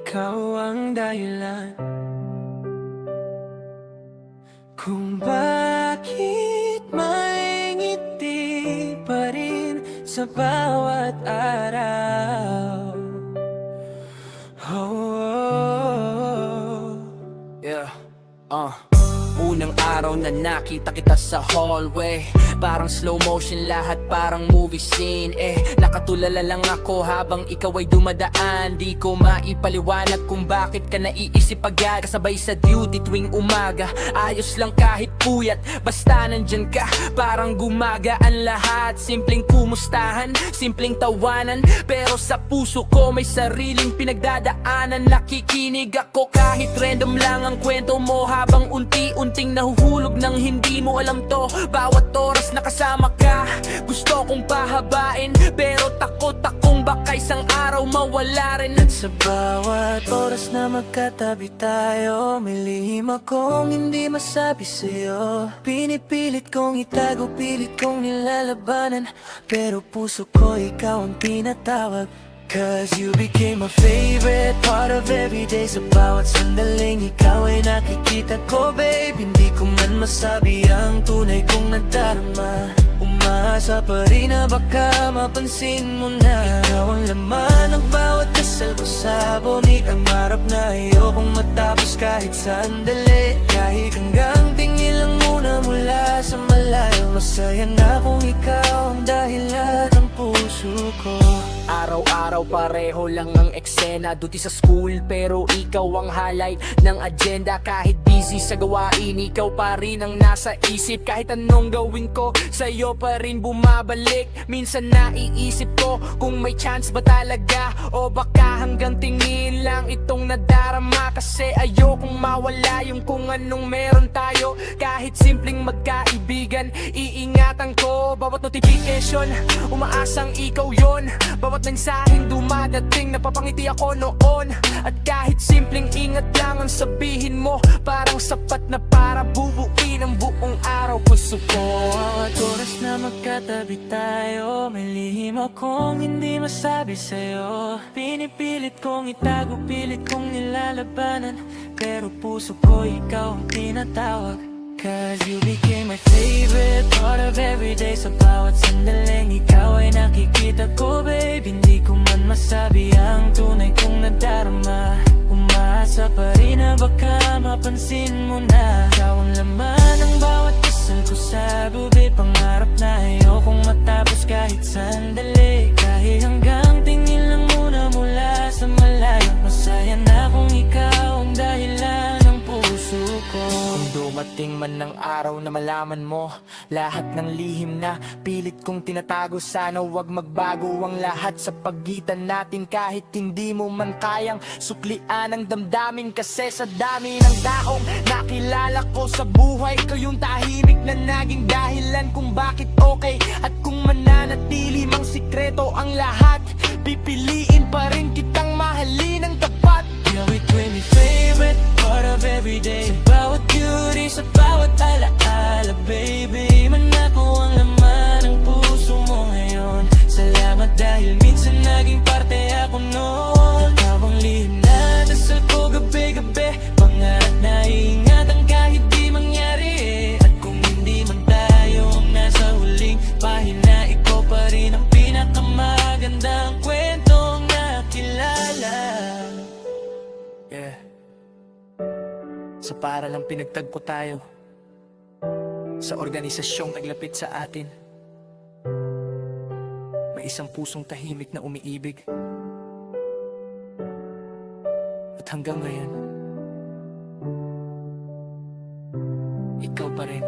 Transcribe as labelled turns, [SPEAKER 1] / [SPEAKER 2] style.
[SPEAKER 1] ikaw ang dahilan kung bakit may ngiti pa rin sa bawat araw. Yeah. Unang araw na nakita kita sa hallway, parang slow motion lahat, parang movie scene. Nakatulala lang ako habang ikaw ay dumadaan. Di ko maipaliwanag kung bakit ka naiisip agad. Kasabay sa duty tuwing umaga, ayos lang kahit puyat, basta nandyan ka, parang gumagaan lahat. Simpleng kumustahan, simpleng tawanan, pero sa puso ko may sariling pinagdadaanan. Nakikinig ako kahit random lang ang kwento mo, habang unti-unting nahuhulog nang hindi mo alam to. Bawat oras na kasama ka, gusto kong pahabain, pero takot akong baka isang araw mawala rin. At sa bawat oras na magkatabi tayo, may lihim akong hindi masabi sa'yo. Pinipilit kong itago, pilit kong nilalabanan, pero puso ko ikaw ang tinatawag. Cause you became my favorite part of every day. Sa bawat sandaling ikaw ay nakikita ko, babe. Hindi ko man masabi ang tunay kong nadarama. Umaasa pa rin na baka mapansin mo na ikaw ang laman ng bawat dasal ko sa bumi. Ang harap na ayokong matapos kahit sandali, kahit hanggang tingin lang muna mula sa malayo. Masaya na kung ikaw ang dahilan ng puso ko. Araw-araw pareho lang ang eksena, duty sa school pero ikaw ang highlight ng agenda. Kahit busy sa gawain, ikaw pa rin ang nasa isip. Kahit anong gawin ko, sa'yo pa rin bumabalik. Minsan naiisip ko kung may chance ba talaga, o baka hanggang tingin lang itong nadarama. Kasi ayokong mawala yung kung anong meron tayo. Kahit simpleng magkaibigan, iingatan ko bawat notification, umaasang ikaw yon. Bawat mensaheng dumadating, napapangiti ako noon. At kahit simpleng ingat lang ang sabihin mo, parang sapat na para bubuin ang buong araw. Puso ko at oras na magkatabi tayo, may lihim akong hindi masabi sa'yo. Pinipilit kong itago, pilit kong nilalabanan, pero puso ko ikaw ang tinatawag. Cause you became my favorite part of every day. Sa bawat sandaling ikaw ay nakikita ko, babe. Hindi ko man masabi ang tunay kong nadarama. Umaasa pa rin na baka mapansin mo na ikaw ang laman ng bawat dasal ko sa bubi. Pangarap na ayokong matapos kahit sandali, kahit hanggang tingin lang muna mula sa malayo. Masaya na kung ikaw ang dahilan ng puso ko. Kung dumating man ng araw na malaman mo lahat ng lihim na pilit kong tinatago, sana wag magbago ang lahat sa pagitan natin. Kahit hindi mo man kayang suklian ang damdamin, kasi sa dami ng taong nakilala ko sa buhay, ikaw yung tahimik na naging dahilan kung bakit okay. At kung mananatili mang sikreto ang lahat, pipiliin pa rin kitang mahalin ng tapat. You're between my favorite part of every day. Sa bawat beauty, sa bawat alaala, baby, man ako ang laman ng puso mo ngayon. Salamat dahil minsan naging parte ako noon. Ikaw ang lihim na dasal ko gabi-gabi, pangarap na iingatan kahit di mangyari. At kung hindi man tayo ang nasa huling pahina, ikaw pa rin ang pinakamagandang kwentong nakilala. Yeah. Sa paralang pinagtagpo tayo, sa organisasyong naglapit sa atin, may isang pusong tahimik na umiibig. At hanggang ngayon, ikaw pa rin.